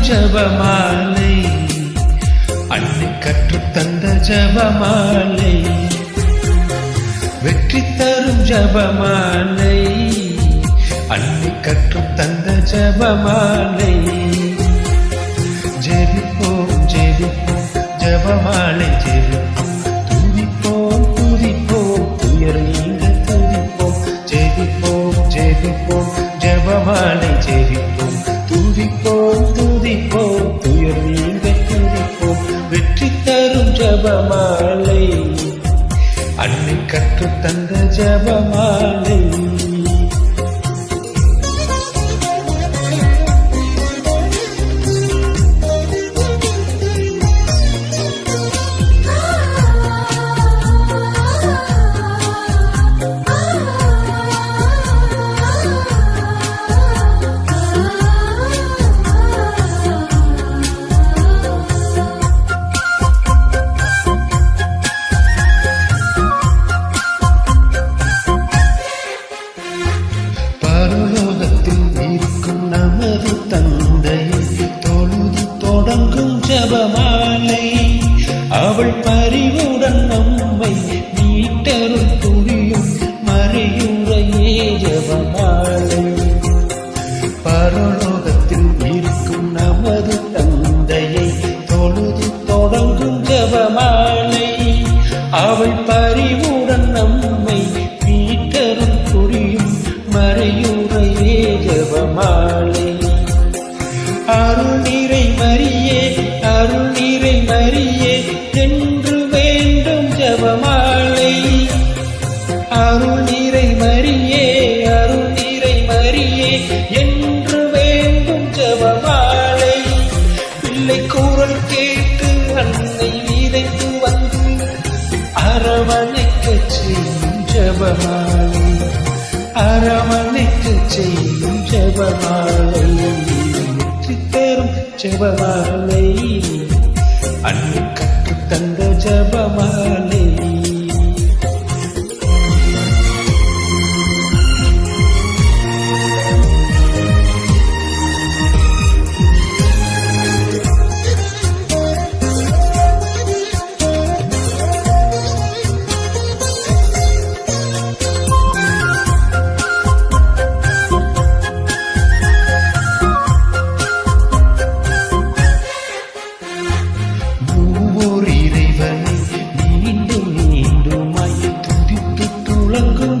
ஜபமாலை, அன்னை கற்றுத் தந்த ஜபமாலை, வெற்றி தரும் ஜபமாலை, அன்னை கற்றுத் தந்த ஜபமாலை. ஜெபிப்போம் ஜெபிப்போம் ஜபமாலை ஜெபிப்போம், துதிப்போம் துதிப்போம் துயர் நீங்க துதிப்போம். ஜெபிப்போம் ஜெபிப்போம் ஜபமாலை ஜெபிப்போம், துதிப்போம் துதிப்போம் துயர் நீங்க துதிப்போம். வெற்றி தரும் ஜபமாலை, அன்னை கற்றுத் தந்த ஜபமாலை. பரலோகத்தில் இருக்கும் நமது தந்தையை தொழுது தொடங்கும் ஜபமாலை, அவள் பரிவுடன் நம்மை மீட்டருள் புரியும் மறையுறையே ஜபமாலை. பரலோகத்தில் இருக்கும் நமது தந்தையை தொழுது தொடங்கும் ஜபமாலை, அவள் பரிவுடன் நம்மை மீட்டருள் புரியும் மறையுறையே ஜபமாலை. அருள் நிறை மரியே அருள் நிறை மரியே என்று வேண்டும் ஜபமாலை. அருள் நிறை மரியே அருள் நிறை மரியே என்று வேண்டும் ஜபமாலை. பிள்ளை குரல் கேட்டு அன்னை விதைத்து வந்து அரவணைக்க செய்யும் ஜபமாலை, அரவணைக்க செய்யும் ஜபமாலை. வெற்றி தரும் ஜபமாலை, அன்னை கற்றுத் தந்த ஜபமாலை.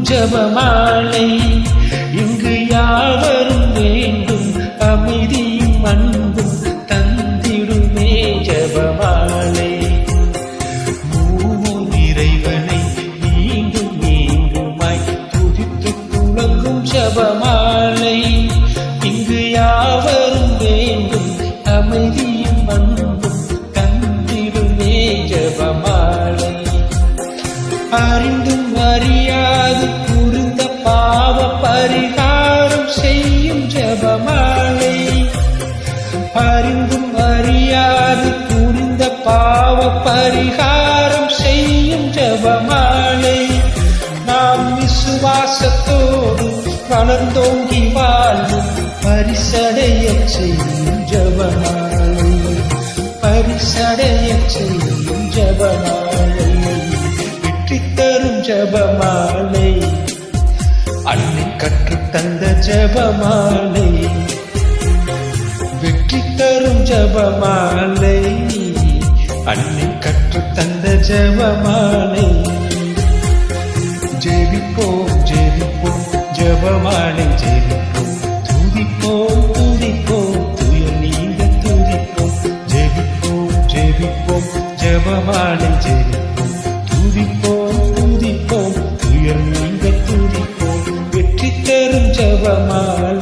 ஜபமாலை இங்கு யாவரும் வேண்டும், அமைதியும் அன்பும் தந்திடுமே ஜபமாலை. மூவர் இறைவனை மீண்டும் மீண்டுமாய் துதித்து துளங்கும் ஜபமாலை, இங்கு யாவரும் வேண்டும், அமைதியும் அன்பும் தந்திடுமே ஜபமாலை. அறிந்தும் அறியாது புரிந்த பாவ பரிகாரம் செய்யும் ஜபமாலை, அறிந்தும் அறியாது புரிந்த பாவ பரிகாரம் செய்யும் ஜபமாலை. நாம் விசுவாசத்தோடு வளர்ந்தோங்கி வாழும் பரிசடைய செய்யும் ஜபமாலை, பரிசடைய செய்யும் ஜபமாலை. வெற்றி தரும் ஜபமாலை, அன்னை கற்றுத் தந்த ஜபமாலை. வெற்றி தரும் ஜபமாலை, அன்னை கற்றுத் தந்த ஜபமாலை. ஜெபிப்போம் ஜெபிப்போம் ஜபமாலை ஜெபிப்போம், துதிப்போம் துதிப்போம் துயர் நீங்க துதிப்போம். ஜெபிப்போம் ஜெபிப்போம் ஜபமாலை ஜெபிப்போம், துதிப்போம் துதிப்போம் துயர் நீங்க துதிப்போம். வெற்றி தரும் ஜபமாலை.